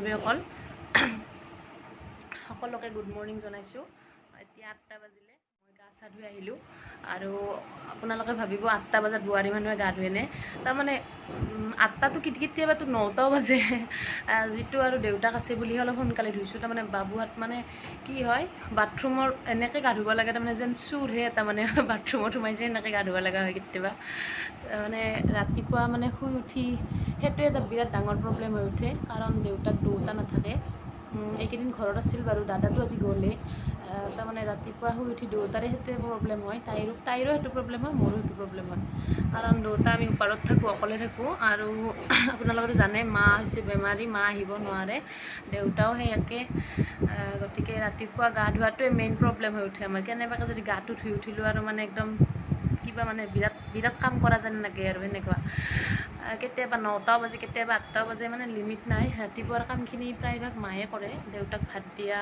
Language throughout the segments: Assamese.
বান্ধৱীসকল সকলোকে গুড মৰ্ণিং জনাইছোঁ। এতিয়া 8টা বাজিলে, মই গা চা ধুই আহিলোঁ আৰু আপোনালোকে ভাবিব 8টা বজাত বোৱাৰী মানুহে গা ধুৱেনে। তাৰমানে 8টাতো কেতিয়াবাতো 9টাও বাজে, যিটো আৰু দেউতাক আছে বুলি অলপ সোনকালে ধুইছোঁ। তাৰমানে বাবুহাত মানে কি হয়, বাথৰুমৰ এনেকৈ গা ধুব লাগে, তাৰমানে যেন চুৰহে এটা মানে বাথৰুমত সোমাইছে এনেকৈ গা ধুব লগা হয় কেতিয়াবা। মানে ৰাতিপুৱা মানে শুই উঠি সেইটো এটা বিৰাট ডাঙৰ প্ৰব্লেম হৈ উঠে, কাৰণ দেউতাক দুটা নাথাকে। এইকেইদিন ঘৰত আছিল বাৰু, দাদাটো আজি গ'লেই। তাৰমানে ৰাতিপুৱা শুই উঠি দুয়োটাৰে সেইটোৱে প্ৰব্লেম হয়, তাইৰো সেইটো প্ৰব্লেম হয়, মোৰো সেইটো প্ৰব্লেম হয়। কাৰণ দুয়োটা আমি ওপৰত থাকোঁ, অকলে থাকোঁ, আৰু আপোনালোকেতো জানে মা হৈছে বেমাৰী, মা আহিব নোৱাৰে, দেউতাও সেই একে। গতিকে ৰাতিপুৱা গা ধোৱাটোৱে মেইন প্ৰব্লেম হৈ উঠে আমাৰ। কেনেবাকৈ যদি গাটো ধুই উঠিলোঁ আৰু মানে একদম কিবা মানে বিৰাট কাম কৰা যেন লাগে আৰু সেনেকুৱা। কেতিয়াবা 9টাও বাজে, কেতিয়াবা 8টাও বাজে, মানে লিমিট নাই। ৰাতিপুৱাৰ কামখিনি প্ৰায়ভাগ মায়ে কৰে, দেউতাক ভাত দিয়া,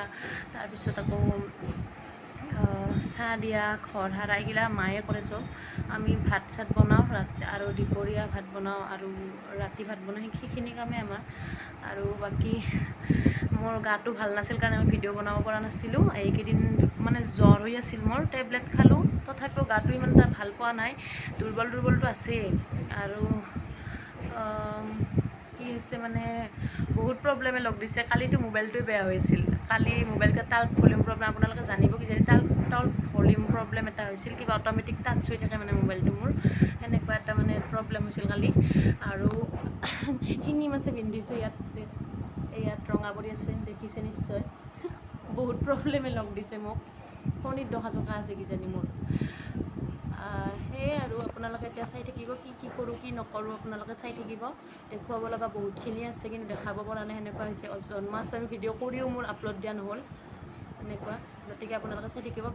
তাৰপিছত আকৌ চাহ দিয়া, ঘৰ সাৰা, এইগিলা মায়ে কৰে চব। আমি ভাত চাত বনাওঁ আৰু দুপৰীয়া ভাত বনাওঁ আৰু ৰাতি ভাত বনাওঁ, সেইখিনি কামেই আমাৰ। আৰু বাকী মোৰ গাটো ভাল নাছিল কাৰণে মই ভিডিঅ' বনাব পৰা নাছিলোঁ। এইকেইদিন মানে জ্বৰ হৈ আছিল মোৰ, টেবলেট খালোঁ, তথাপিও গাটো ইমান এটা ভাল পোৱা নাই, দুৰ্বলটো আছেই। আৰু কি হৈছে মানে বহুত প্ৰব্লেমে লগ দিছে। কালিতো মোবাইলটোৱে বেয়া হৈ আছিল, কালি মোবাইলটো টাচ ভলিউম প্ৰব্লেম, আপোনালোকে জানিব কিজানি, টাচ ভলিউম প্ৰব্লেম এটা হৈছিল, কিবা অট'মেটিক টাচ হৈ থাকে মানে মোবাইলটো মোৰ, সেনেকুৱা এটা মানে প্ৰব্লেম হৈছিল কালি। আৰু শিঙি মাছে বিন্ধিছে ইয়াত ৰঙা পৰি আছে, দেখিছে নিশ্চয়। বহুত প্ৰব্লেমে লগ দিছে মোক, শনিত দহা চকা আছে কিজানি মোৰ। সেয়ে আৰু আপোনালোকে এতিয়া চাই থাকিব, কি কৰোঁ কি নকৰোঁ, আপোনালোকে চাই থাকিব। দেখুৱাব লগা বহুতখিনি আছে, কিন্তু দেখাব পৰা নাই, সেনেকুৱা হৈছে। জন্মাষ্টমী ভিডিঅ' কৰিও মোৰ আপলোড দিয়া নহ'ল, এনেকুৱা। গতিকে আপোনালোকে চাই থাকিব।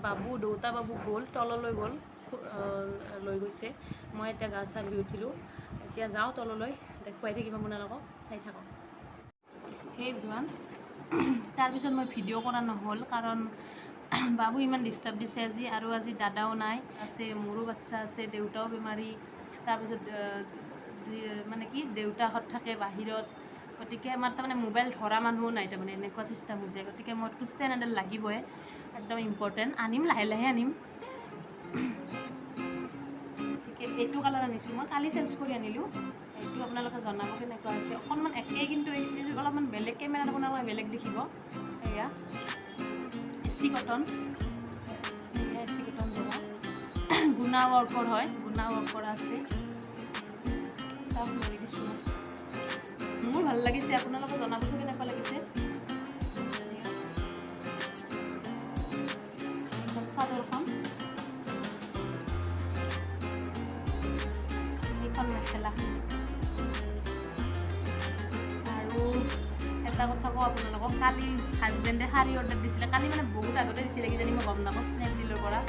দুটা বাবু গ'ল, তললৈ গ'ল, লৈ গৈছে। মই এতিয়া গা চা ধুই উঠিলোঁ, এতিয়া যাওঁ তললৈ, দেখুৱাই থাকিম আপোনালোকক, চাই থাকক। সেই বিমান তাৰপিছত মই ভিডিঅ' কৰা নহ'ল, কাৰণ বাবু ইমান ডিষ্টাৰ্ব দিছে আজি, আৰু আজি দাদাও নাই, আছে মোৰো বাচ্ছা আছে, দেউতাও বেমাৰী, তাৰপিছত মানে কি দেউতাহঁত থাকে বাহিৰত। গতিকে আমাৰ তাৰমানে মোবাইল ধৰা মানুহো নাই, তাৰমানে এনেকুৱা চিষ্টেম হৈছে। গতিকে মোৰতো ষ্টেণ্ড এডাল লাগিবই, একদম ইম্পৰ্টেণ্ট। আনিম, লাহে লাহে আনিম। গতিকে এইটো কালাৰ আনিছোঁ মই, কালি চেঞ্জ কৰি আনিলোঁ। এইটো আপোনালোকে জনাব কেনেকুৱা হৈছে। অকণমান একেই, কিন্তু এইযোৰ অলপমান বেলেগ, কেমেৰাত আপোনালোকে বেলেগ দেখিব। এয়া এচি কটন, এচি কটন জোৰা, গুণা ৱৰ্কৰ হয়, গুণা ৱৰ্কৰ আছে। চাওক, মাৰি দিছোঁ মোৰ ভাল লাগিছে, আপোনালোকে জনাবচোন কেনেকুৱা লাগিছে। চাদৰখন, এইখন মেখেলা। আৰু এটা কথা কওঁ আপোনালোকক, কালি হাজবেণ্ডে শাৰী অৰ্ডাৰ দিছিলে, কালি মানে বহুত আগতে দিছিলে কিজানি, মই গম নাপাওঁ, স্নেপডিলৰ পৰা।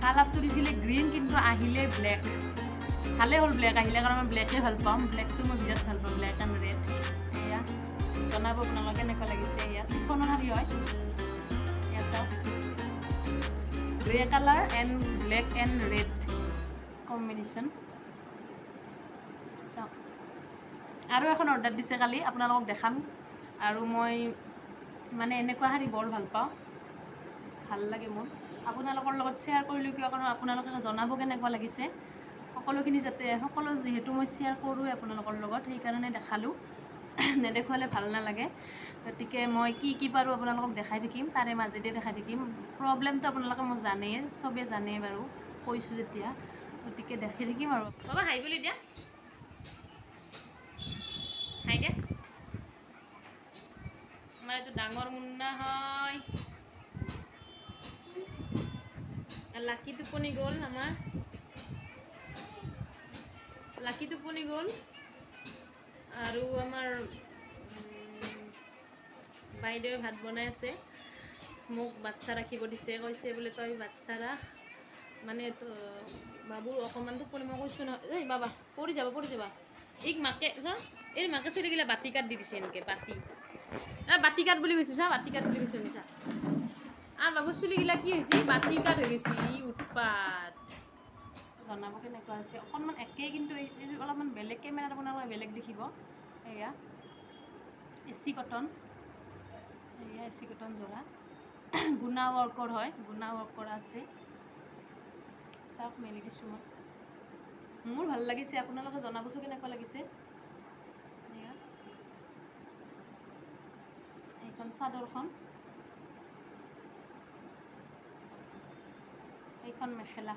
কালাৰটো দিছিলে গ্ৰীণ, কিন্তু আহিলে ব্লেক। ভালেই হ'ল ব্লেক আহিলে, কাৰণ মই ব্লেকে ভাল পাওঁ, ব্লেকটো মই বিৰাট ভাল পাওঁ, ব্লেক এণ্ড ৰেড। এয়া জনাব আপোনালোকে কেনেকুৱা লাগিছে। এয়া চিফনৰ শাৰী হয়, এয়া চাওক, grey colour and black and red combination. চাওক, আৰু এখন অৰ্ডাৰ দিছে কালি, আপোনালোকক দেখাম। আৰু মই মানে এনেকুৱা শাৰী বৰ ভাল পাওঁ, ভাল লাগে মোৰ। আপোনালোকৰ লগত শ্বেয়াৰ কৰিলোঁ কিয়, কাৰণ আপোনালোকে জনাব কেনেকুৱা লাগিছে। সকলোখিনি যিহেতু মই শ্বেয়াৰ কৰোঁৱে আপোনালোকৰ লগত, সেইকাৰণে দেখালোঁ, নেদেখুৱালে ভাল নালাগে। গতিকে মই কি পাৰোঁ আপোনালোকক দেখাই থাকিম, তাৰে মাজেদি দেখাই থাকিম। প্ৰব্লেমটো আপোনালোকে মই জানেই, চবেই জানেই বাৰু, কৈছোঁ যেতিয়া। গতিকে দেখাই থাকিম আৰু। বাবা হাই বুলি দিয়া, হাই দিয়া। আমাৰ এইটো ডাঙৰ মুন্না হয়, লাকি টোপনি গ'ল, আমাৰ লাকি টোপনি গ'ল। আৰু আমাৰ বাইদেৱে ভাত বনাই আছে, মোক বাচ্ছা ৰাখিব দিছে, কৈছে বোলে তই বাচ্ছা ৰাখ। মানে বাবুৰ অকণমান টোপনি, মই কৈছোঁ নহয়, এই বাবা পৰি যাবা। এই মাকে চলি গিলা বাতি কাট দি দিছে, এনেকৈ বাতি কাট বুলি কৈছোঁ, বাতি কাট বুলি কৈছোঁ, নিচা। বাবুৰ চুলিগিলা কি হৈছে, বাতি কাট হৈ গৈছে, উৎপাত। জনাব কেনেকুৱা হৈছে। অকণমান একেই, কিন্তু এইযোৰ অলপমান বেলেগ, কেমেৰাত আপোনালোকে বেলেগ দেখিব। এয়া এচি কটন, এয়া এচি কটন যোৰা গুণা ৱৰ্কৰ হয়, গুণা ৱৰ্ক কৰা আছে। চাওক মেলি দিছোঁ মই, মোৰ ভাল লাগিছে, আপোনালোকে জনাবচোন কেনেকুৱা লাগিছে। এইখন চাদৰখন, এইখন মেখেলা।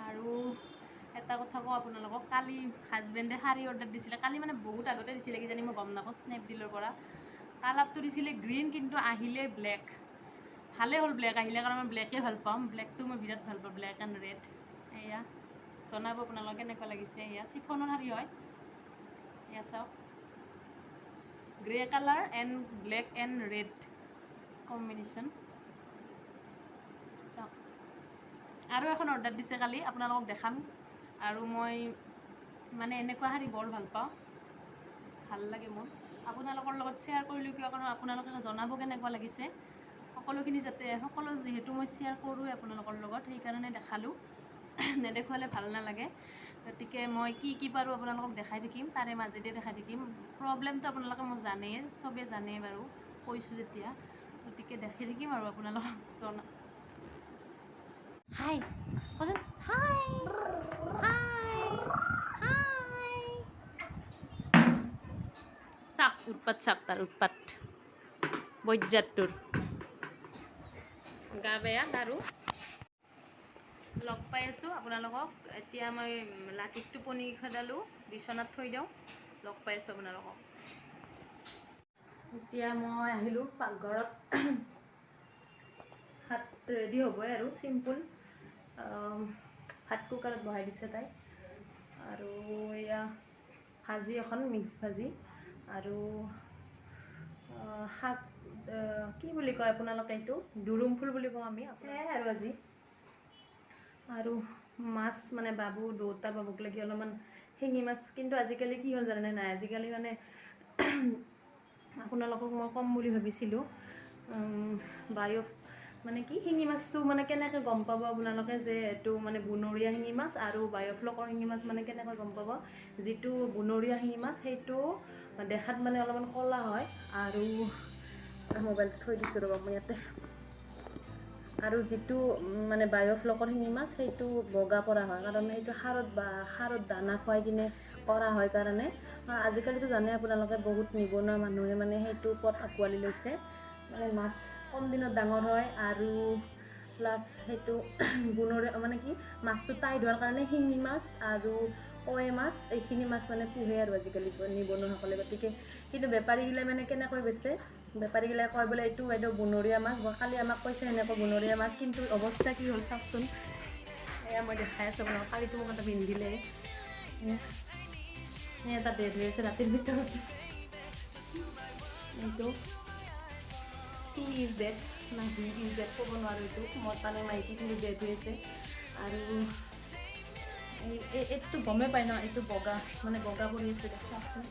আৰু এটা কথা কওঁ আপোনালোকক, কালি হাজবেণ্ডে শাৰী অৰ্ডাৰ দিছিলে, কালি মানে বহুত আগতে দিছিলে কিজানি মই গম নাপাওঁ, স্নেপডিলৰ পৰা। কালাৰটো দিছিলে গ্ৰীণ, কিন্তু আহিলে ব্লেক। ভালেই হ'ল ব্লেক আহিলে, কাৰণ মই ব্লেকে ভাল পাওঁ, ব্লেকটো মই বিৰাট ভাল পাওঁ, ব্লেক এণ্ড ৰেড। এয়া জনাব আপোনালোকে কেনেকুৱা লাগিছে। এয়া চিফনৰ শাৰী হয়, এয়া চাওক grey colour and black and red combination. চাওক আৰু এখন অৰ্ডাৰ দিছে কালি, আপোনালোকক দেখাম। আৰু মই মানে এনেকুৱা শাৰী বৰ ভাল পাওঁ, ভাল লাগে মোৰ। আপোনালোকৰ লগত শ্বেয়াৰ কৰিলোঁ কিয়, কাৰণ আপোনালোকে জনাব কেনেকুৱা লাগিছে। সকলোখিনি যাতে সকলো যিহেতু মই শ্বেয়াৰ কৰোঁৱে আপোনালোকৰ লগত, সেইকাৰণে দেখালোঁ, নেদেখুৱালে ভাল নালাগে। গতিকে মই কি পাৰোঁ আপোনালোকক দেখাই থাকিম, তাৰে মাজেদি দেখাই থাকিম। প্ৰব্লেমটো আপোনালোকে মই জানেই, চবেই জানে বাৰু, কৈছোঁ যেতিয়া, গতিকে দেখাই থাকিম আৰু আপোনালোকক হাই কচোন, হাই হাই হাই। চাক উৎপাত, চাক তাৰ উৎপাত, বৈজাতটোৰ গা বেয়া তাৰো। লগ পাই আছোঁ আপোনালোকক, এতিয়া মই লাঠিত টোপনি খেদালোঁ, বিচনাত থৈ দিওঁ, লগ পাই আছোঁ আপোনালোকক। এতিয়া মই আহিলোঁ পাকঘৰত, ভাত ৰেডি হ'বই আৰু চিম্পুল। ভাত কুকাৰত বহাই দিছে তাই, আৰু এয়া ভাজি এখন, মিক্স ভাজি, আৰু শাক, কি বুলি কয় আপোনালোকে এইটো, দুৰুম ফুল বুলি কওঁ আমি, সেয়াই আৰু আজি। আৰু মাছ মানে দুটা বাবুক লাগি অলপমান শিঙি মাছ, কিন্তু আজিকালি কি হ'ল জানে নাই, আজিকালি মানে আপোনালোকক মই ক'ম বুলি ভাবিছিলোঁ, মানে কি শিঙি মাছটো মানে কেনেকৈ গম পাব আপোনালোকে যে এইটো মানে বনৰীয়া শিঙি মাছ, আৰু বায়'ফ্লকৰ শিঙি মাছ মানে কেনেকৈ গম পাব। যিটো বনৰীয়া শিঙি মাছ সেইটো দেখাত মানে অলপমান ক'লা হয়, আৰু মোবাইলটো থৈ দিছোঁ ৰ'ব মই ইয়াতে। আৰু যিটো মানে বায়'ফ্লকৰ শিঙি মাছ সেইটো বগা পৰা হয়, কাৰণ সেইটো সাৰত দানা খুৱাই কিনে কৰা হয় কাৰণে। আজিকালিতো জানে আপোনালোকে বহুত নিবনুৱা মানুহে মানে সেইটো ওপৰত আঁকোৱালি লৈছে, মানে মাছ কম দিনত ডাঙৰ হয়, আৰু প্লাছ সেইটো বনৰীয়া মানে কি মাছটো টাইট হোৱাৰ কাৰণে শিঙি মাছ আৰু কৱৈ মাছ এইখিনি মাছ মানে পোহে আৰু আজিকালি নিবনুৱাসকলে। গতিকে কিন্তু বেপাৰীগিলাই মানে কেনেকৈ বেচে, বেপাৰীগিলাই কয় বোলে এইটো বাইদেউ বনৰীয়া মাছ, কালি আমাক কৈছে সেনেকৈ বনৰীয়া মাছ, কিন্তু অৱস্থা কি হ'ল চাওকচোন। এয়া মই দেখাই আছোঁ আপোনালোকক, কালিতো মোক এটা পিন্ধিলে, এটা ডেড হৈ আছে ৰাতিৰ ভিতৰত। এইটো চি ইজ ডেড না হি ইজ ডেড ক'ব নোৱাৰোঁ, এইটো মতা নে মাইকী, কিন্তু ডেড হৈ আছে। আৰু এইটো গমেই পায় ন, এইটো বগা মানে বগা পৰি আছে, চাওকচোন।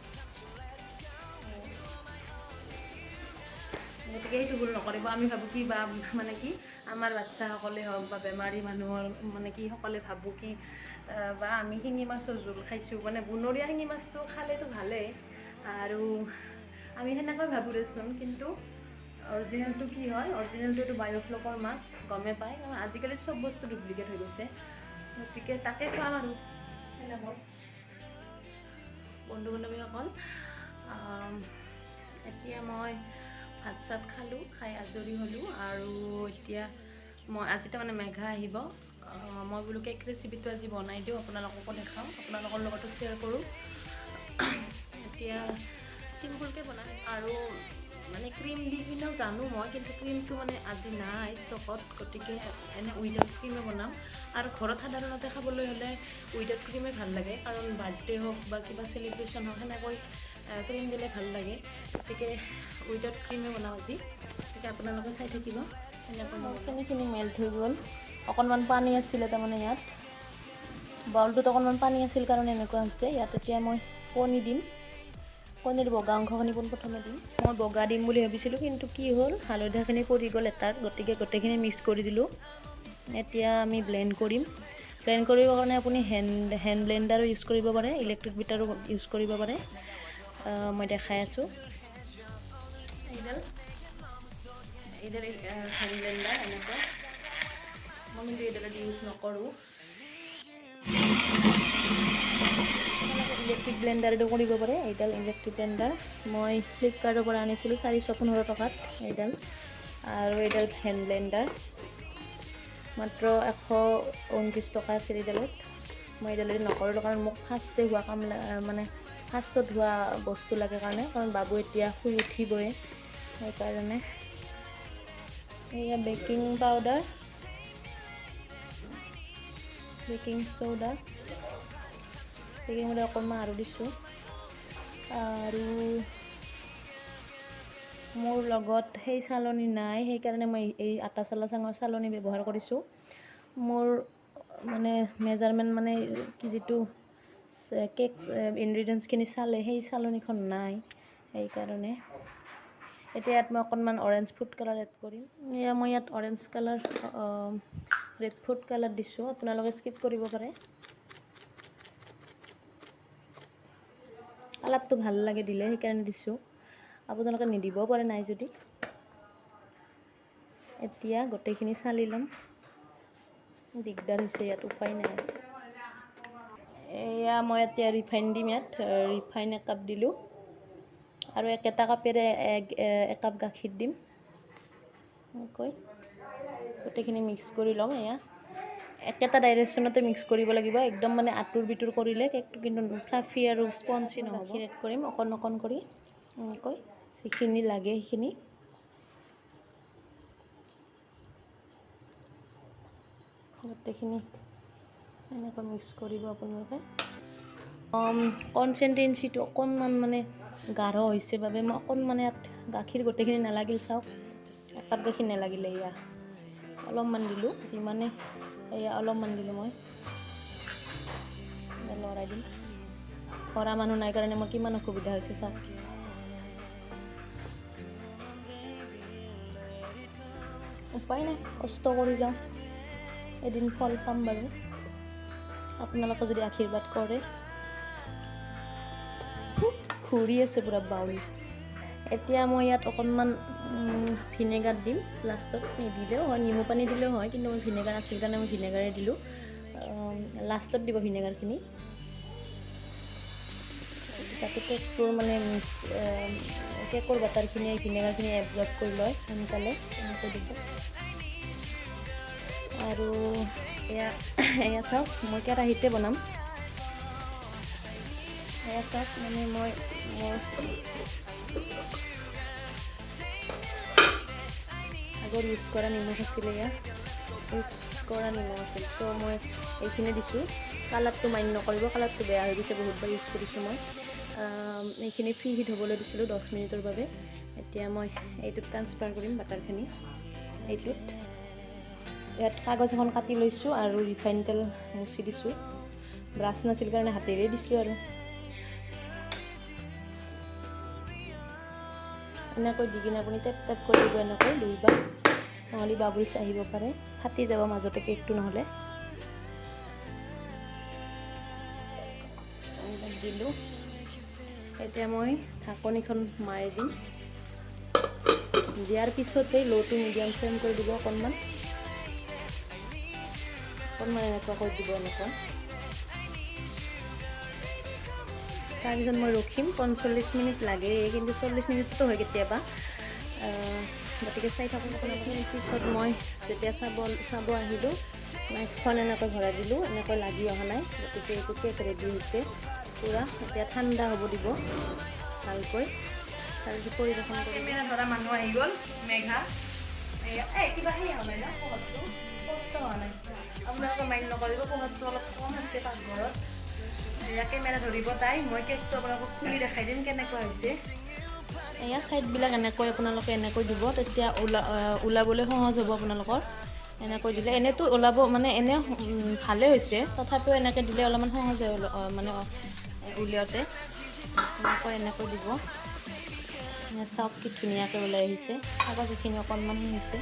গতিকে সেইটো ভুল নকৰিব। আমি ভাবোঁ কি বা মানে কি আমাৰ বাচ্চাসকলে হওক বা বেমাৰী মানুহৰ মানে কি সকলে ভাবোঁ কি বা আমি শিঙি মাছৰ জোল খাইছোঁ, মানে বনৰীয়া শিঙি মাছটো খালেতো ভালেই, আৰু আমি সেনেকৈ ভাবোঁ দেচোন, কিন্তু অৰিজিনেলটো কি হয়, অৰিজিনেলটো এইটো বায়'ফ্লকৰ মাছ, গমেই পায়। কাৰণ আজিকালি চব বস্তু ডুপ্লিকেট হৈ গৈছে, গতিকে তাকে খোৱাম আৰু সেনেকৈ বন্ধু বান্ধৱীসকল। এতিয়া মই ভাত চাত খালোঁ, খাই আজৰি হ'লোঁ, আৰু এতিয়া মই আজি তাৰমানে মেঘা আহিব, মই বোলো কেক ৰেচিপিটো আজি বনাই দিওঁ, আপোনালোককো দেখাওঁ, আপোনালোকৰ লগতো শ্বেয়াৰ কৰোঁ। এতিয়া চিম্পুলকৈ বনাম, আৰু মানে ক্ৰীম দি পিনেও জানো মই, কিন্তু ক্ৰীমটো মানে আজি নাই ষ্টকত, গতিকে এনে উইদাউট ক্ৰীমে বনাম। আৰু ঘৰত সাধাৰণতে খাবলৈ হ'লে উইদাউট ক্ৰীমে ভাল লাগে, কাৰণ বাৰ্থডে হওক বা কিবা চেলিব্ৰেশ্যন হওক সেনেকৈ ক্ৰীম দিলে ভাল লাগে, গতিকে উইদাউট ক্ৰীমে বনাওঁ আজি। গতিকে আপোনালোকে চাই থাকিব। এনেকৈ চেনিখিনি মেল্ট হৈ গ'ল, অকণমান পানী আছিলে তাৰমানে ইয়াত, বাউলটোত অকণমান পানী আছিল কাৰণে এনেকুৱা হৈছে। ইয়াত এতিয়া মই কণী দিম, কণীৰ বগা অংশখিনি পোনপ্ৰথমে দিম। মই বগা দিম বুলি ভাবিছিলোঁ, কিন্তু কি হ'ল হালধীয়াখিনি পৰি গ'ল এটাত, গতিকে গোটেইখিনি মিক্স কৰি দিলোঁ। এতিয়া আমি ব্লেণ্ড কৰিম। ব্লেণ্ড কৰিবৰ কাৰণে আপুনি হেণ্ড ব্লেণ্ডাৰো ইউজ কৰিব পাৰে, ইলেক্ট্ৰিক বিটাৰো ইউজ কৰিব পাৰে, মই দেখাই আছোঁ। এইডাল হেণ্ড ব্লেণ্ডাৰ এনেকুৱা মই কিন্তু এইডালত ইউজ নকৰোঁ ইলেক্ট্ৰিক ব্লেণ্ডাৰটো কৰিব পাৰে এইডাল ইলেক্ট্ৰিক ব্লেণ্ডাৰ মই ফ্লিপকাৰ্টৰ পৰা আনিছিলোঁ 415 টকাত এইডাল আৰু এইডাল হেণ্ড ব্লেণ্ডাৰ মাত্ৰ 129 টকা আছিল এইডালত মই এইডালেদি নকৰিলোঁ কাৰণ মোক ফাৰ্ষ্টে হোৱা কাম মানে ফাৰ্ষ্টত হোৱা বস্তু লাগে কাৰণ বাবু এতিয়া শুই উঠিবই সেইকাৰণে এয়া বেকিং পাউডাৰ বেকিং চ'ডা অকণমান আৰু দিছোঁ আৰু মোৰ লগত সেই চালনী নাই সেইকাৰণে মই এই আটা চাঙৰ চালনী ব্যৱহাৰ কৰিছোঁ মোৰ মানে মেজাৰমেণ্ট মানে যিটো কেক ইনগ্ৰিডিয়েণ্টছখিনি চালে সেই চালনীখন নাই সেইকাৰণে এতিয়া ইয়াত মই অকণমান অৰেঞ্জ ফুড কালাৰ এড কৰিম এয়া মই ইয়াত orange colour red food colour দিছোঁ আপোনালোকে স্কিপ কৰিব পাৰে কালাৰটো ভাল লাগে দিলে সেইকাৰণে দিছোঁ আপোনালোকে নিদিবও পাৰে নাই যদি এতিয়া গোটেইখিনি চালি ল'ম দিগদাৰ হৈছে ইয়াত উপায় নাই এয়া মই এতিয়া ৰিফাইন দিম ইয়াত ৰিফাইন একাপ দিলোঁ আৰু একেটা কাপেৰে একাপ গাখীৰ দিম এনেকৈ গোটেইখিনি মিক্স কৰি ল'ম এয়া একেটা ডাইৰেকশ্যনতে মিক্স কৰিব লাগিব একদম মানে আঁতুৰ বিতুৰ কৰিলে কেকটো কিন্তু ফ্লাফি আৰু স্পঞ্জি নহ'ব গাখীৰ এড কৰিম অকণ কৰি এনেকৈ যিখিনি লাগে সেইখিনি গোটেইখিনি এনেকৈ মিক্স কৰিব আপোনালোকে কনচিষ্টেঞ্চিটো অকণমান মানে গাঢ় হৈছে বাবে মই অকণমান ইয়াত গাখীৰ গোটেইখিনি নালাগিল চাওক একাপ গাখীৰ নালাগিলে এয়া অলপমান দিলোঁ যিমানে এয়া অলপমান দিলোঁ মই লৰাই দিম কৰা মানুহ নাই কাৰণে মোৰ কিমান অসুবিধা হৈছে চাওক উপায় নাই কষ্ট কৰি যাওঁ এদিন ফল পাম বাৰু আপোনালোকে যদি আশীৰ্বাদ কৰে ঘূৰি আছে পূৰা বাউল এতিয়া মই ইয়াত অকণমান ভিনেগাৰ দিম লাষ্টত নিদিলেও হয় নেমু পানী দিলেও হয় কিন্তু মই ভিনেগাৰ আছিল কাৰণে মই ভিনেগাৰে দিলোঁ লাষ্টত দিব ভিনেগাৰখিনি যাতে কেকটোৰ মানে কেকৰ বাটাৰখিনি এই ভিনেগাৰখিনি এবজৰ্ব কৰি লয় সোনকালে এনেকৈ দিব আৰু এয়া চাওক মই কেৰাহীতে বনাম এয়া চাওক মানে মোৰ আগৰ ইউজ কৰা নিমখ আছিলে ইউজ কৰা নিমখ আছিল ত' মই এইখিনি দিছোঁ কালাৰটো মাইণ্ড নকৰিব কালাৰটো বেয়া হৈ গৈছে বহুতবাৰ ইউজ কৰিছোঁ মই এইখিনি ফ্ৰী হিট হ'বলৈ দিছিলোঁ 10 মিনিটৰ বাবে এতিয়া মই এইটোত ট্ৰান্সফাৰ কৰিম বাটাৰখিনি এইটোত ইয়াত কাগজ এখন কাটি লৈছোঁ আৰু ৰিফাইন তেল মুচি দিছোঁ ব্ৰাছ নাছিল কাৰণে হাতেৰে দিছোঁ আৰু এনেকৈ দি কিনে আপুনি টেপ টেপ কৰি দিব এনেকৈ দুইবাৰ নহ'লে বাবুলছ আহিব পাৰে ফাটি যাব মাজতে কেকটো নহ'লে দিলোঁ এতিয়া মই ঢাকনিখন মাৰি দিম দিয়াৰ পিছতেই ল' টু মিডিয়াম ফ্লেম কৰি দিব অকণমান এনেকুৱা কৰি দিব এনেকুৱা তাৰপিছত মই ৰখিম 45 মিনিট লাগে কিন্তু 40 মিনিটতো হয় কেতিয়াবা গতিকে চাই থাকোঁ আপোনালোকে পিছত মই যেতিয়া চাব আহিলোঁ নাইফখন এনেকৈ ভৰাই দিলোঁ এনেকৈ লাগি অহা নাই গতিকে এইটো কেক ৰেডি হৈছে পূৰা এতিয়া ঠাণ্ডা হ'ব দিব ভালকৈ তাৰপিছত পৰিৱেশন কৰি ধৰা মানুহ আহি গ'ল মেঘা কিবা সেই হোৱা নাই ন পোহৰটো কষ্ট হোৱা নাই আপোনালোকে মাইণ্ড নকৰিব পোহৰটো অলপ কম আছে পাকঘৰত এয়া কেমেৰা ধৰিব তাই মই কেকটো আপোনালোকক খুলি দেখাই দিম কেনেকুৱা হৈছে এয়া ছাইডবিলাক এনেকৈ আপোনালোকে এনেকৈ দিব তেতিয়া ওলাবলৈ সহজ হ'ব আপোনালোকৰ এনেকৈ দিলে এনেতো ওলাব মানে এনে ভালেই হৈছে তথাপিও এনেকৈ দিলে অলপমান সহজ হয় মানে উলিয়াওঁতে এনেকৈ দিব চাওক কি ধুনীয়াকৈ ওলাই আহিছে কাগজ এইখিনি অকণমান হৈছে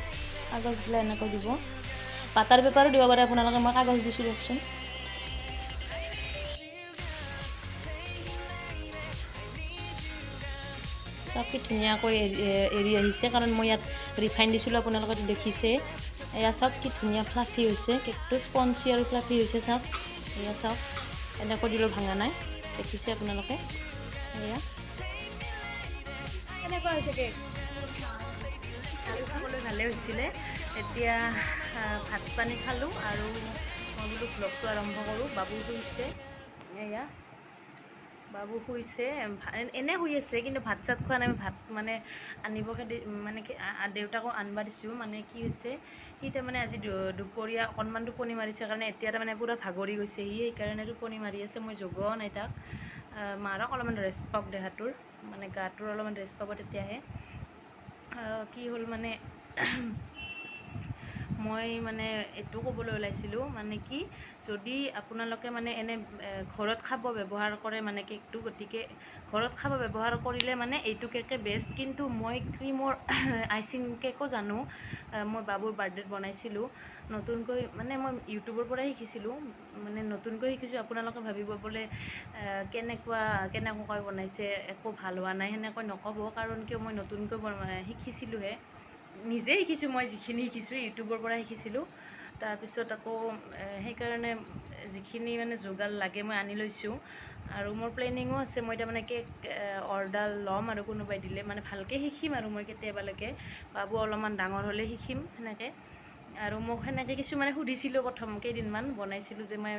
কাগজবিলাক এনেকৈ দিব বাটাৰ পেপাৰো দিব পাৰে আপোনালোকে মই কাগজ দিছোঁ দিয়কচোন চাওক কি ধুনীয়াকৈ এৰি আহিছে, কাৰণ মই ইয়াত ৰিফাইন দিছিলোঁ, আপোনালোকে দেখিছে। এয়া চাওক কি ধুনীয়া ফ্লাফি হৈছে, কেকটো স্পঞ্জি আৰু ফ্লাফি হৈছে। চাওক এয়া চাওক, এনেকৈ দিলেও ভাঙা নাই, দেখিছে আপোনালোকে। এয়া কেনেকুৱা হৈছে কেক? আৰু খাবলৈ ভালে হৈছিলে। এতিয়া ভাত পানী খালোঁ আৰু মই বোলো ভ্লগটো আৰম্ভ কৰোঁ। বাবু শুইছে, এয়া বাবু শুইছে, এনে শুই আছে, কিন্তু ভাত চাত খোৱা নাই। ভাত মানে আনিব মানে কি দেউতাকো আনিব দিছোঁ। মানে কি হৈছে, সি তাৰমানে আজি দুপৰীয়া অকণমান টোপনি মাৰিছে কাৰণে এতিয়া তাৰমানে পূৰা ভাগৰি গৈছে সি, সেইকাৰণে টোপনি মাৰি আছে। মই জগোৱাও নাই তাক। মাৰক অলপমান ৰেষ্ট পাওক, দেহাটোৰ মানে গাটোৰ অলপমান ৰেষ্ট পাব, তেতিয়াহে। কি হ'ল মানে মই মানে এইটো ক'বলৈ ওলাইছিলোঁ, মানে কি যদি আপোনালোকে মানে এনে ঘৰত খাব ব্যৱহাৰ কৰে মানে কেকটো, গতিকে ঘৰত খাব ব্যৱহাৰ কৰিলে মানে এইটো কেকে বেষ্ট। কিন্তু মই ক্ৰীমৰ আইচিং কেকো জানো, মই বাবুৰ বাৰ্থডেত বনাইছিলোঁ নতুনকৈ, মানে মই ইউটিউবৰ পৰাই শিকিছিলোঁ, মানে নতুনকৈ শিকিছোঁ। আপোনালোকে ভাবিব বোলে কেনেকৈ বনাইছে, একো ভাল হোৱা নাই, সেনেকৈ নক'ব। কাৰণ কিয়, মই নতুনকৈ শিকিছিলোঁহে, নিজে শিকিছোঁ। মই যিখিনি শিকিছোঁ ইউটিউবৰ পৰা শিকিছিলোঁ। তাৰপিছত আকৌ সেইকাৰণে যিখিনি মানে যোগাৰ লাগে মই আনি লৈছোঁ। আৰু মোৰ প্লেনিঙো আছে, মই তাৰমানে কেক অৰ্ডাৰ ল'ম আৰু কোনোবাই দিলে মানে ভালকৈ শিকিম আৰু মই কেতিয়াবালৈকে। বাবু অলপমান ডাঙৰ হ'লে শিকিম সেনেকৈ। আৰু মোক সেনেকৈ কিছুমানে সুধিছিলোঁ, প্ৰথম কেইদিনমান বনাইছিলোঁ যে মই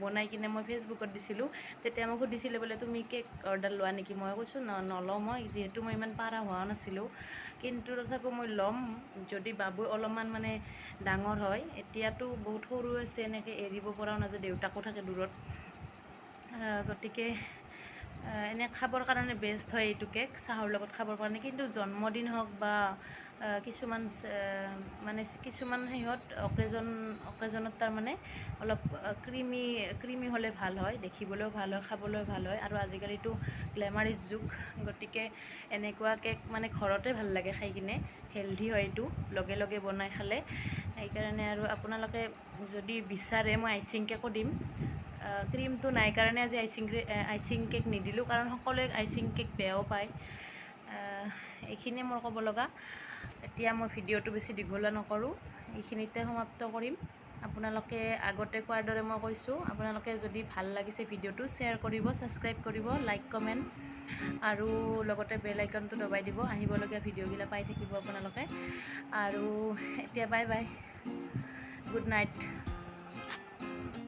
বনাই কিনে মই ফেচবুকত দিছিলোঁ। তেতিয়া মোক সুধিছিলে বোলে তুমি কেক অৰ্ডাৰ লোৱা নেকি? মই কৈছোঁ নলওঁ, মই যিহেতু মই ইমান পাৰা হোৱা নাছিলোঁ। কিন্তু তথাপিও মই ল'ম, যদি বাবু অলপমান মানে ডাঙৰ হয়। এতিয়াতো বহুত সৰু আছে, এনেকৈ এৰিব পৰাও নাযায়, দেউতাকো থাকে দূৰত। গতিকে এনে খাবৰ কাৰণে বেষ্ট হয় এইটো কেক, চাহৰ লগত খাবৰ কাৰণে। কিন্তু জন্মদিন হওক বা কিছুমান সিহঁত অকেজনত তাৰমানে অলপ ক্ৰীমি হ'লে ভাল হয়, দেখিবলৈও ভাল হয়, খাবলৈও ভাল হয়। আৰু আজিকালিতো গ্লেমাৰিছ যুগ, গতিকে এনেকুৱা কেক মানে ঘৰতে ভাল লাগে খাই কিনে, হেল্ডি হয় এইটো, লগে লগে বনাই খালে। সেইকাৰণে আৰু আপোনালোকে যদি বিচাৰে মই আইচিং কেকো দিম। ক্ৰীমটো নাই কাৰণে আজি আইচিং কেক নিদিলোঁ, কাৰণ সকলোৱে আইচিং কেক বেয়াও পায়। এইখিনিয়ে মোৰ ক'ব লগা। এতিয়া মই ভিডিঅ'টো বেছি দীঘলীয়া নকৰোঁ, এইখিনিতে সমাপ্ত কৰিম। আপোনালোকে আগতে কোৱাৰ দৰে মই কৈছোঁ, আপোনালোকে যদি ভাল লাগিছে ভিডিঅ'টো শ্বেয়াৰ কৰিব, ছাবস্ক্ৰাইব কৰিব, লাইক কমেণ্ট আৰু লগতে বেল আইকনটো দবাই দিব। আহিবলগীয়া ভিডিঅ'বিলাক পাই থাকিব আপোনালোকে। আৰু এতিয়া বাই বাই, গুড নাইট।